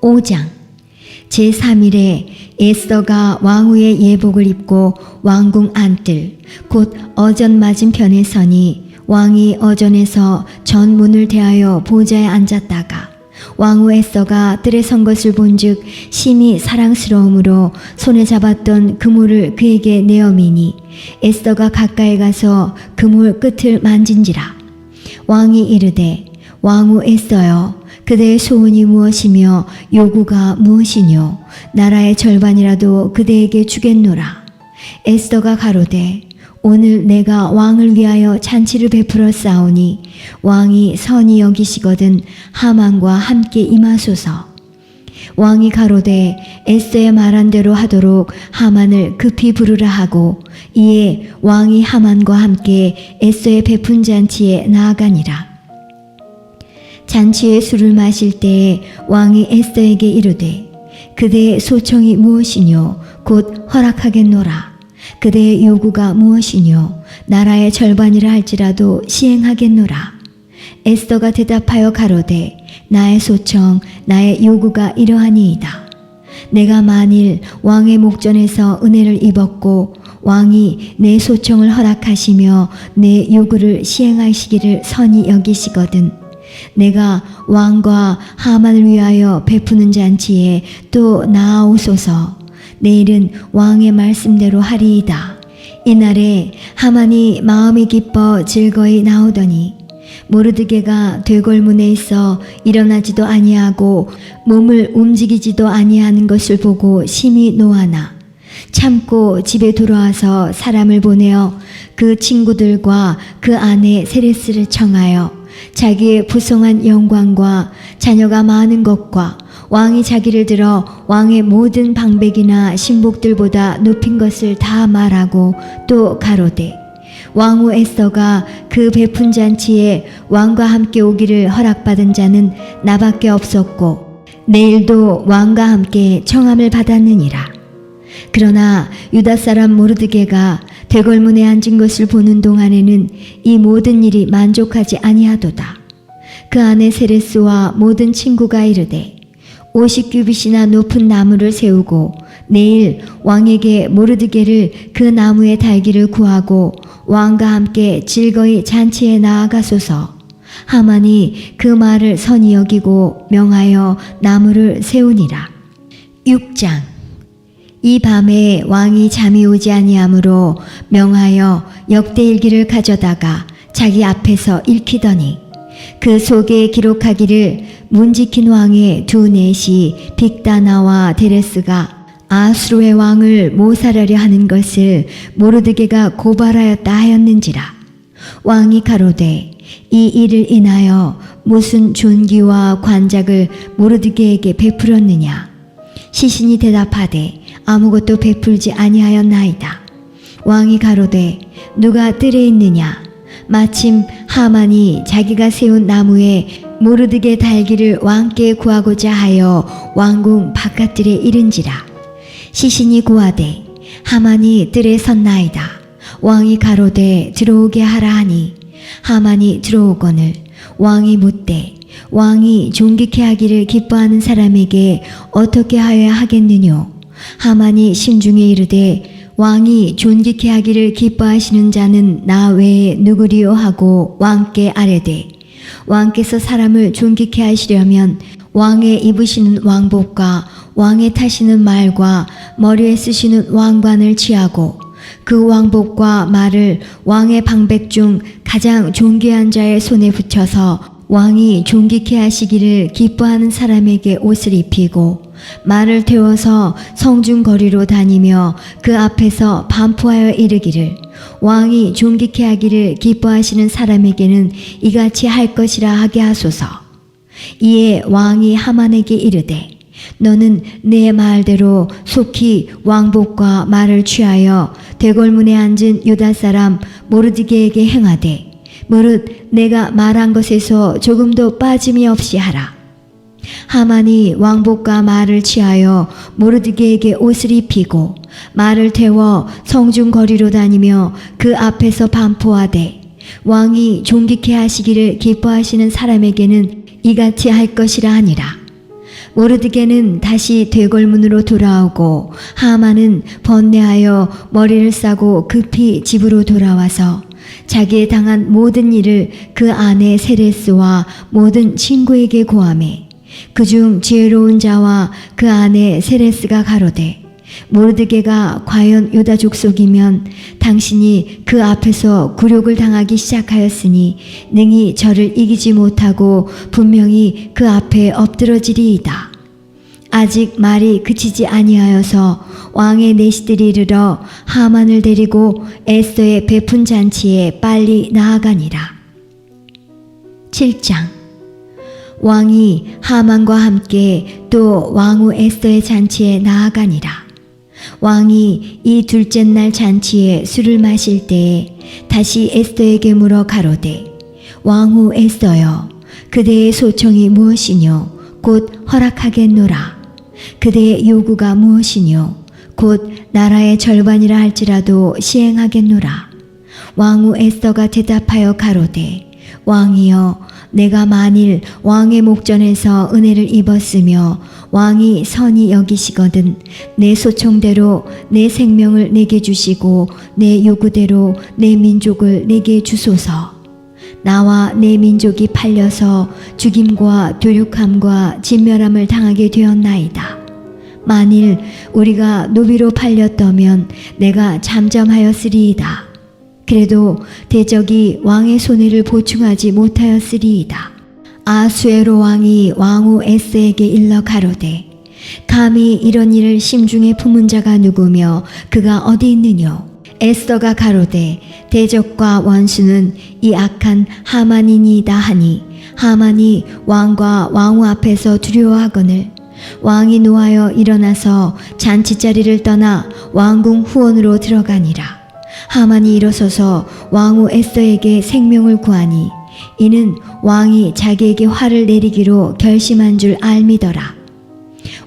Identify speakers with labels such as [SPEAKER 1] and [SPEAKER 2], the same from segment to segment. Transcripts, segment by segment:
[SPEAKER 1] 5장 제3일에 에스더가 왕후의 예복을 입고 왕궁 안뜰 곧 어전 맞은편에 서니 왕이 어전에서 전문을 대하여 보좌에 앉았다가 왕후 에스더가 뜰에 선 것을 본즉 심히 사랑스러움으로 손에 잡았던 그물을 그에게 내어미니 에스더가 가까이 가서 그물 끝을 만진지라. 왕이 이르되 왕후 에스더여 그대의 소원이 무엇이며 요구가 무엇이뇨? 나라의 절반이라도 그대에게 주겠노라. 에스더가 가로되 오늘 내가 왕을 위하여 잔치를 베풀어 싸우니 왕이 선히 여기시거든 하만과 함께 임하소서. 왕이 가로되 에스더의 말한 대로 하도록 하만을 급히 부르라 하고 이에 왕이 하만과 함께 에스더의 베푼 잔치에 나아가니라. 잔치에 술을 마실 때에 왕이 에스더에게 이르되 그대의 소청이 무엇이뇨? 곧 허락하겠노라. 그대의 요구가 무엇이뇨? 나라의 절반이라 할지라도 시행하겠노라. 에스더가 대답하여 가로되 나의 소청 나의 요구가 이러하니이다. 내가 만일 왕의 목전에서 은혜를 입었고 왕이 내 소청을 허락하시며 내 요구를 시행하시기를 선히 여기시거든 내가 왕과 하만을 위하여 베푸는 잔치에 또 나아오소서. 내일은 왕의 말씀대로 하리이다. 이날에 하만이 마음이 기뻐 즐거이 나오더니 모르드게가 되골문에 있어 일어나지도 아니하고 몸을 움직이지도 아니하는 것을 보고 심히 노하나 참고 집에 돌아와서 사람을 보내어 그 친구들과 그 아내 세레스를 청하여 자기의 부성한 영광과 자녀가 많은 것과 왕이 자기를 들어 왕의 모든 방백이나 신복들보다 높인 것을 다 말하고 또 가로되 왕후 에스더가 그 베푼 잔치에 왕과 함께 오기를 허락받은 자는 나밖에 없었고 내일도 왕과 함께 청함을 받았느니라. 그러나 유다 사람 모르드게가 대궐문에 앉은 것을 보는 동안에는 이 모든 일이 만족하지 아니하도다. 그 아내 세레스와 모든 친구가 이르되 50규빗이나 높은 나무를 세우고 내일 왕에게 모르드게를 그 나무에 달기를 구하고 왕과 함께 즐거이 잔치에 나아가소서. 하만이 그 말을 선히 여기고 명하여 나무를 세우니라. 6장 이 밤에 왕이 잠이 오지 아니하므로 명하여 역대일기를 가져다가 자기 앞에서 읽히더니 그 속에 기록하기를 문지킨 왕의 두 넷이 빅다나와 데레스가 아수르의 왕을 모살하려 하는 것을 모르드게가 고발하였다 하였는지라. 왕이 가로되 이 일을 인하여 무슨 존귀와 관작을 모르드게에게 베풀었느냐? 시신이 대답하되 아무것도 베풀지 아니하였나이다. 왕이 가로되 누가 뜰에 있느냐? 마침 하만이 자기가 세운 나무에 모르드게 달기를 왕께 구하고자 하여 왕궁 바깥들에 이른지라. 시신이 고하되 하만이 뜰에 섰나이다. 왕이 가로되 들어오게 하라 하니 하만이 들어오거늘 왕이 묻되 왕이 존귀케 하기를 기뻐하는 사람에게 어떻게 하여야 하겠느뇨? 하만이 심중에 이르되 왕이 존귀케 하기를 기뻐하시는 자는 나 외에 누구리요 하고 왕께 아뢰되 왕께서 사람을 존귀케 하시려면 왕의 입으시는 왕복과 왕의 타시는 말과 머리에 쓰시는 왕관을 취하고 그 왕복과 말을 왕의 방백 중 가장 존귀한 자의 손에 붙여서 왕이 존귀케 하시기를 기뻐하는 사람에게 옷을 입히고 말을 태워서 성중 거리로 다니며 그 앞에서 반포하여 이르기를 왕이 존귀케 하기를 기뻐하시는 사람에게는 이같이 할 것이라 하게 하소서. 이에 왕이 하만에게 이르되 너는 내 말대로 속히 왕복과 말을 취하여 대궐문에 앉은 유다 사람 모르드게에게 행하되 무릇 내가 말한 것에서 조금도 빠짐이 없이 하라. 하만이 왕복과 말을 취하여 모르드게에게 옷을 입히고 말을 태워 성중 거리로 다니며 그 앞에서 반포하되 왕이 존귀케 하시기를 기뻐하시는 사람에게는 이같이 할 것이라 하니라. 모르드게는 다시 되골문으로 돌아오고 하만은 번뇌하여 머리를 싸고 급히 집으로 돌아와서 자기의 당한 모든 일을 그 아내 세레스와 모든 친구에게 고하매 그중 지혜로운 자와 그 아내 세레스가 가로되 모르드게가 과연 유다 족속이면 당신이 그 앞에서 굴욕을 당하기 시작하였으니 능히 저를 이기지 못하고 분명히 그 앞에 엎드러지리이다. 아직 말이 그치지 아니하여서 왕의 내시들이 이르러 하만을 데리고 에스더의 베푼 잔치에 빨리 나아가니라. 7장. 왕이 하만과 함께 또 왕후 에스더의 잔치에 나아가니라. 왕이 이 둘째 날 잔치에 술을 마실 때에 다시 에스더에게 물어 가로되 왕후 에스더여 그대의 소청이 무엇이뇨 곧 허락하겠노라. 그대의 요구가 무엇이뇨 곧 나라의 절반이라 할지라도 시행하겠노라. 왕후 에스더가 대답하여 가로되 왕이여 내가 만일 왕의 목전에서 은혜를 입었으며 왕이 선히 여기시거든 내 소청대로 내 생명을 내게 주시고 내 요구대로 내 민족을 내게 주소서. 나와 내 민족이 팔려서 죽임과 도륙함과 진멸함을 당하게 되었나이다. 만일 우리가 노비로 팔렸다면 내가 잠잠하였으리이다. 그래도 대적이 왕의 손해를 보충하지 못하였으리이다. 아수에로 왕이 왕후 에스더에게 일러 가로되 감히 이런 일을 심중에 품은 자가 누구며 그가 어디 있느뇨. 에스더가 가로되 대적과 원수는 이 악한 하만이니이다 하니 하만이 왕과 왕후 앞에서 두려워하거늘 왕이 노하여 일어나서 잔치자리를 떠나 왕궁 후원으로 들어가니라. 하만이 일어서서 왕후 에스더에게 생명을 구하니 이는 왕이 자기에게 화를 내리기로 결심한 줄 알미더라.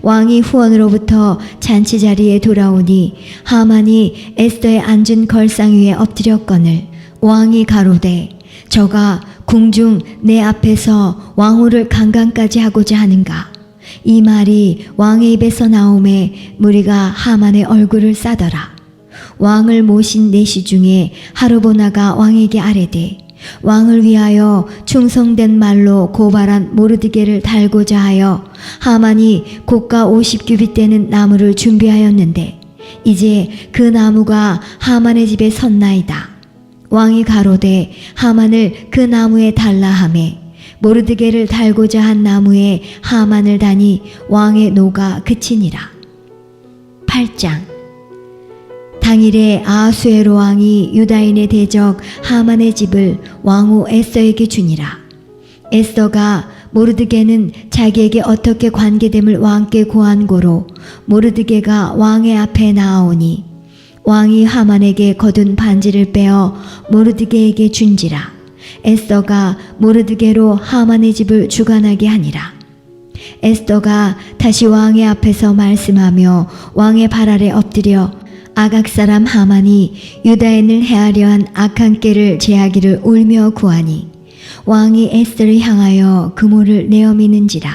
[SPEAKER 1] 왕이 후원으로부터 잔치자리에 돌아오니 하만이 에스더의 앉은 걸상 위에 엎드렸거늘 왕이 가로되 저가 궁중 내 앞에서 왕후를 강간까지 하고자 하는가. 이 말이 왕의 입에서 나오매 무리가 하만의 얼굴을 싸더라. 왕을 모신 내시 중에 하르보나가 왕에게 아뢰되 왕을 위하여 충성된 말로 고발한 모르드게를 달고자 하여 하만이 고가 50규빗 되는 나무를 준비하였는데 이제 그 나무가 하만의 집에 섰나이다. 왕이 가로되 하만을 그 나무에 달라 하매 모르드게를 달고자 한 나무에 하만을 다니 왕의 노가 그치니라. 8장. 당일에 아하수에로 왕이 유다인의 대적 하만의 집을 왕후 에스더에게 주니라. 에스더가 모르드게는 자기에게 어떻게 관계됨을 왕께 고한 고로 모르드게가 왕의 앞에 나아오니 왕이 하만에게 거둔 반지를 빼어 모르드게에게 준지라. 에스더가 모르드게로 하만의 집을 주관하게 하니라. 에스더가 다시 왕의 앞에서 말씀하며 왕의 발 아래 엎드려 아각 사람 하만이 유다인을 해하려 한 악한 꾀를 제하기를 울며 구하니 왕이 에스더를 향하여 그모를 내어미는지라.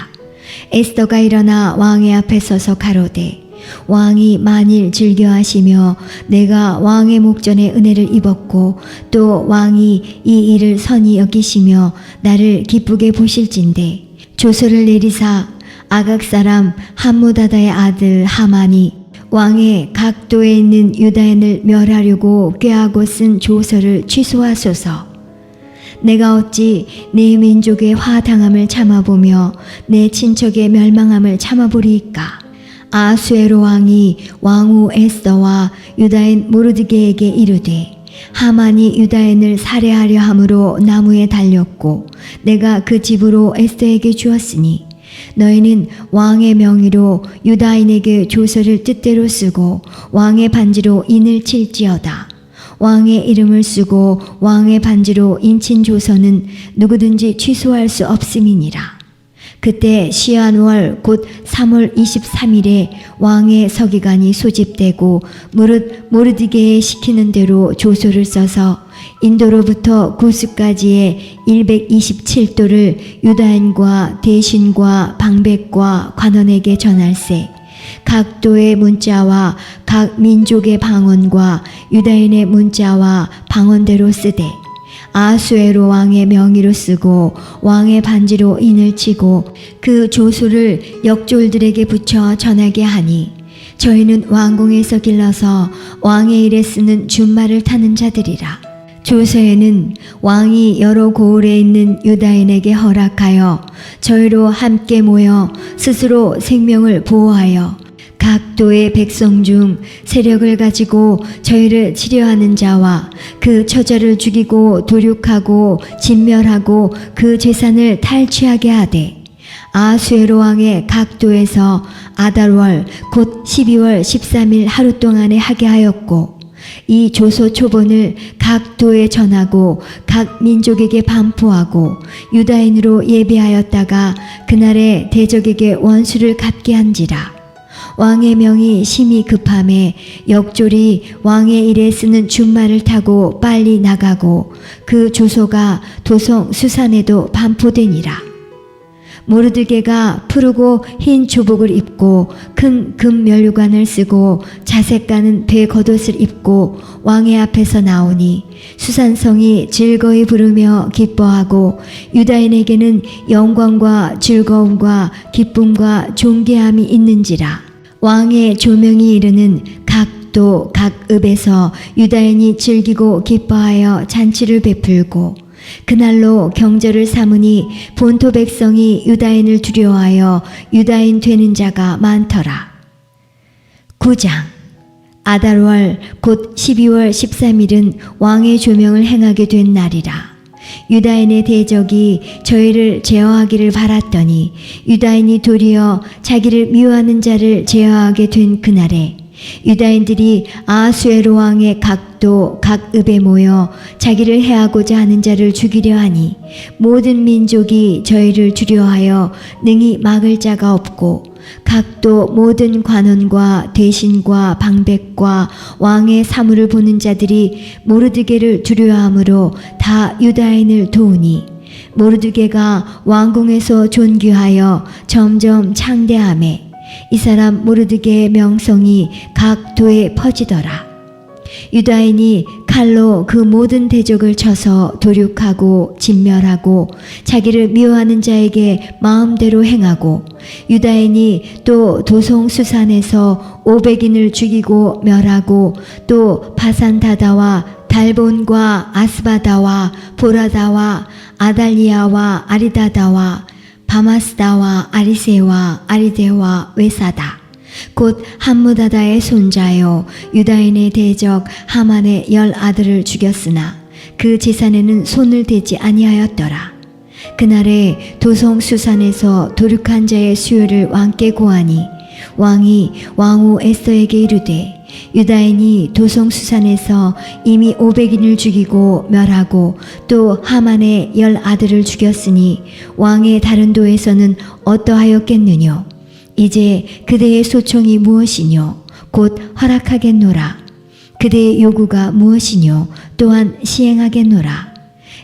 [SPEAKER 1] 에스더가 일어나 왕의 앞에 서서 가로되 왕이 만일 즐겨하시며 내가 왕의 목전에 은혜를 입었고 또 왕이 이 일을 선히 여기시며 나를 기쁘게 보실진대 조서를 내리사 아각 사람 함무다다의 아들 하만이 왕의 각도에 있는 유다인을 멸하려고 꾀하고 쓴 조서를 취소하소서. 내가 어찌 내 민족의 화당함을 참아보며 내 친척의 멸망함을 참아보리이까. 아수에로 왕이 왕후 에스더와 유다인 모르드게에게 이르되 하만이 유다인을 살해하려 함으로 나무에 달렸고 내가 그 집으로 에스더에게 주었으니 너희는 왕의 명의로 유다인에게 조서를 뜻대로 쓰고 왕의 반지로 인을 칠지어다. 왕의 이름을 쓰고 왕의 반지로 인친 조서는 누구든지 취소할 수 없음이니라. 그때 시한월 곧 3월 23일에 왕의 서기관이 소집되고 무릇 모르드게에 시키는 대로 조서를 써서 인도로부터 구스까지의 127도를 유다인과 대신과 방백과 관원에게 전할세. 각 도의 문자와 각 민족의 방언과 유다인의 문자와 방언대로 쓰되 아수에로 왕의 명의로 쓰고 왕의 반지로 인을 치고 그 조소를 역졸들에게 붙여 전하게 하니 저희는 왕궁에서 길러서 왕의 일에 쓰는 준말을 타는 자들이라. 조서에는 왕이 여러 고을에 있는 유다인에게 허락하여 저희로 함께 모여 스스로 생명을 보호하여 각 도의 백성 중 세력을 가지고 저희를 치려하는 자와 그 처자를 죽이고 도륙하고 진멸하고 그 재산을 탈취하게 하되 아수에로 왕의 각 도에서 아달월 곧 12월 13일 하루 동안에 하게 하였고 이 조서 초본을 각 도에 전하고 각 민족에게 반포하고 유다인으로 예비하였다가 그날에 대적에게 원수를 갚게 한지라. 왕의 명이 심히 급함에 역졸이 왕의 일에 쓰는 준말을 타고 빨리 나가고 그 조소가 도성 수산에도 반포되니라. 모르드게가 푸르고 흰 조복을 입고 큰 금면류관을 쓰고 자색 가는 배 겉옷을 입고 왕의 앞에서 나오니 수산성이 즐거이 부르며 기뻐하고 유다인에게는 영광과 즐거움과 기쁨과 존귀함이 있는지라. 왕의 조명이 이르는 각 도 각 읍에서 유다인이 즐기고 기뻐하여 잔치를 베풀고 그날로 경절을 삼으니 본토 백성이 유다인을 두려워하여 유다인 되는 자가 많더라. 9장. 아달월 곧 12월 13일은 왕의 조명을 행하게 된 날이라. 유다인의 대적이 저희를 제어하기를 바랐더니 유다인이 도리어 자기를 미워하는 자를 제어하게 된 그날에 유다인들이 아수에로 왕의 각 도 각 읍에 모여 자기를 해하고자 하는 자를 죽이려 하니 모든 민족이 저희를 두려워하여 능히 막을 자가 없고 각 도 모든 관원과 대신과 방백과 왕의 사물을 보는 자들이 모르드게를 두려워하므로 다 유다인을 도우니 모르드게가 왕궁에서 존귀하여 점점 창대하매 이 사람 모르드게의 명성이 각 도에 퍼지더라. 유다인이 칼로 그 모든 대적을 쳐서 도륙하고 진멸하고 자기를 미워하는 자에게 마음대로 행하고 유다인이 또 도성 수산에서 500인을 죽이고 멸하고 또 바산다다와 달본과 아스바다와 보라다와 아달리아와 아리다다와 바마스다와 아리세와 아리데와 외사다 곧 함무다다의 손자요 유다인의 대적 하만의 10아들을 죽였으나 그 재산에는 손을 대지 아니하였더라. 그날에 도성 수산에서 도륙한 자의 수요를 왕께 고하니 왕이 왕후 에스더에게 이르되 유다인이 도성 수산에서 이미 500인을 죽이고 멸하고 또 하만의 10아들을 죽였으니 왕의 다른 도에서는 어떠하였겠느뇨. 이제 그대의 소총이 무엇이뇨. 곧 허락하겠노라. 그대의 요구가 무엇이뇨. 또한 시행하겠노라.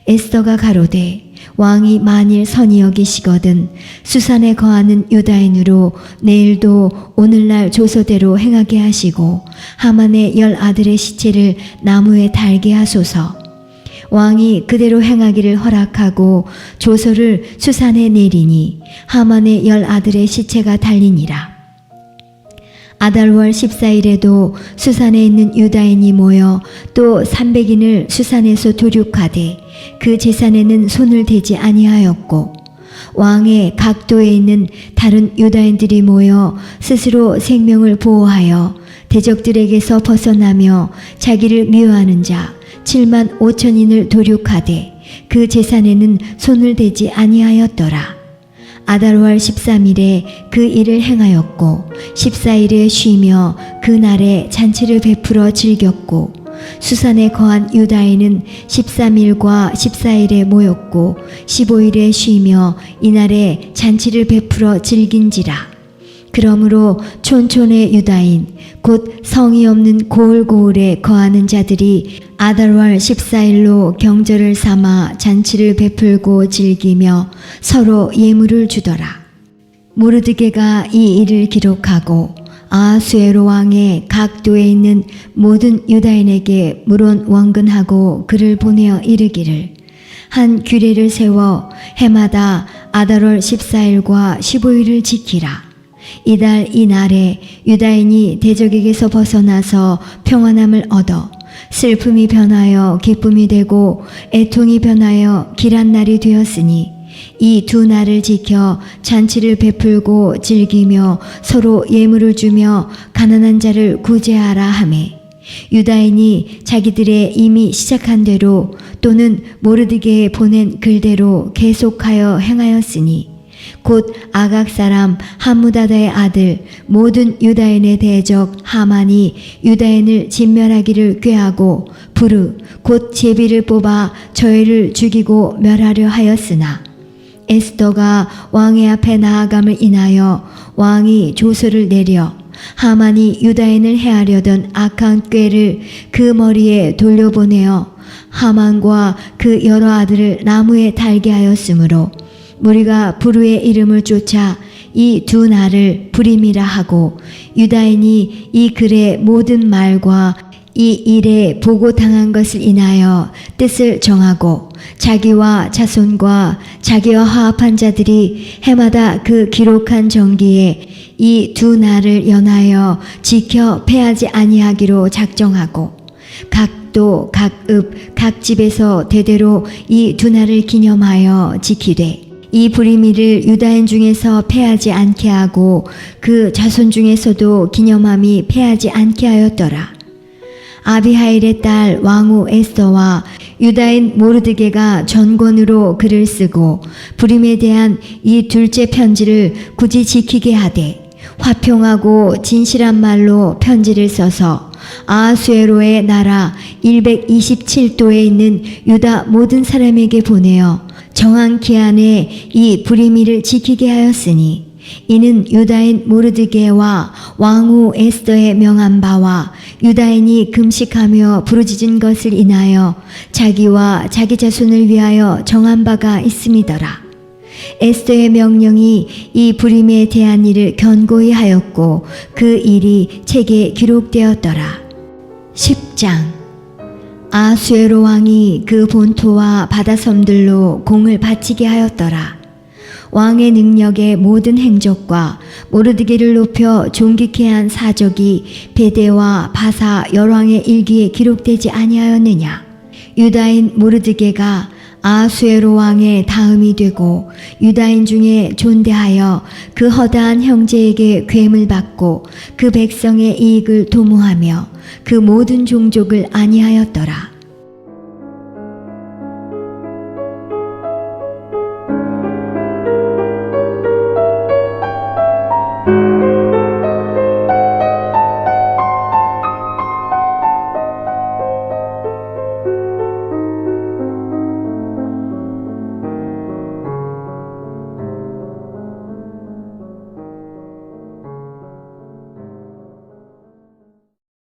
[SPEAKER 1] 에스더가 가로되 왕이 만일 선히 여기시거든 수산에 거하는 유다인으로 내일도 오늘날 조서대로 행하게 하시고 하만의 10아들의 시체를 나무에 달게 하소서. 왕이 그대로 행하기를 허락하고 조서를 수산에 내리니 하만의 10아들의 시체가 달리니라. 아달월 14일에도 수산에 있는 유다인이 모여 또 300인을 수산에서 도륙하되 그 재산에는 손을 대지 아니하였고 왕의 각 도에 있는 다른 유다인들이 모여 스스로 생명을 보호하여 대적들에게서 벗어나며 자기를 미워하는 자 7만 5천인을 도륙하되 그 재산에는 손을 대지 아니하였더라. 아달월 13일에 그 일을 행하였고 14일에 쉬며 그 날에 잔치를 베풀어 즐겼고 수산에 거한 유다인은 13일과 14일에 모였고 15일에 쉬며 이날에 잔치를 베풀어 즐긴지라. 그러므로 촌촌의 유다인 곧 성이 없는 고을고을에 거하는 자들이 아달월 14일로 경절을 삼아 잔치를 베풀고 즐기며 서로 예물을 주더라. 모르드게가 이 일을 기록하고 아하수에로 왕의 각도에 있는 모든 유다인에게 물론 원근하고 그를 보내어 이르기를 한 규례를 세워 해마다 아달월 14일과 15일을 지키라. 이달 이날에 유다인이 대적에게서 벗어나서 평안함을 얻어 슬픔이 변하여 기쁨이 되고 애통이 변하여 길한 날이 되었으니 이 두 날을 지켜 잔치를 베풀고 즐기며 서로 예물을 주며 가난한 자를 구제하라 하매 유다인이 자기들의 이미 시작한 대로 또는 모르드게에 보낸 글대로 계속하여 행하였으니 곧 아각 사람 함무다다의 아들 모든 유다인의 대적 하만이 유다인을 진멸하기를 꾀하고 부르 곧 제비를 뽑아 저희를 죽이고 멸하려 하였으나 에스더가 왕의 앞에 나아감을 인하여 왕이 조서를 내려 하만이 유다인을 해하려던 악한 꾀를 그 머리에 돌려보내어 하만과 그 여러 아들을 나무에 달게 하였으므로 무리가 부르의 이름을 쫓아 이 두 날을 부림이라 하고 유다인이 이 글의 모든 말과 이 일에 보고 당한 것을 인하여 뜻을 정하고 자기와 자손과 자기와 화합한 자들이 해마다 그 기록한 정기에 이 두 날을 연하여 지켜 패하지 아니하기로 작정하고 각도 각읍 각 집에서 대대로 이 두 날을 기념하여 지키되 이 부리미를 유다인 중에서 패하지 않게 하고 그 자손 중에서도 기념함이 패하지 않게 하였더라. 아비하일의 딸 왕후 에스더와 유다인 모르드게가 전권으로 글을 쓰고 부림에 대한 이 둘째 편지를 굳이 지키게 하되 화평하고 진실한 말로 편지를 써서 아하수에로의 나라 127도에 있는 유다 모든 사람에게 보내어 정한 기한에 이 부리미를 지키게 하였으니 이는 유다인 모르드게와 왕후 에스더의 명한 바와 유다인이 금식하며 부르짖은 것을 인하여 자기와 자기 자손을 위하여 정한 바가 있음이더라. 에스더의 명령이 이 부림에 대한 일을 견고히 하였고 그 일이 책에 기록되었더라. 10장 아하수에로 왕이 그 본토와 바다섬들로 공을 바치게 하였더라. 왕의 능력의 모든 행적과 모르드게를 높여 존귀케 한 사적이 베데와 바사 열왕의 일기에 기록되지 아니하였느냐. 유다인 모르드게가 아하수에로 왕의 다음이 되고 유다인 중에 존대하여 그 허다한 형제에게 괴물 받고 그 백성의 이익을 도모하며 그 모든 종족을 안위하였더라.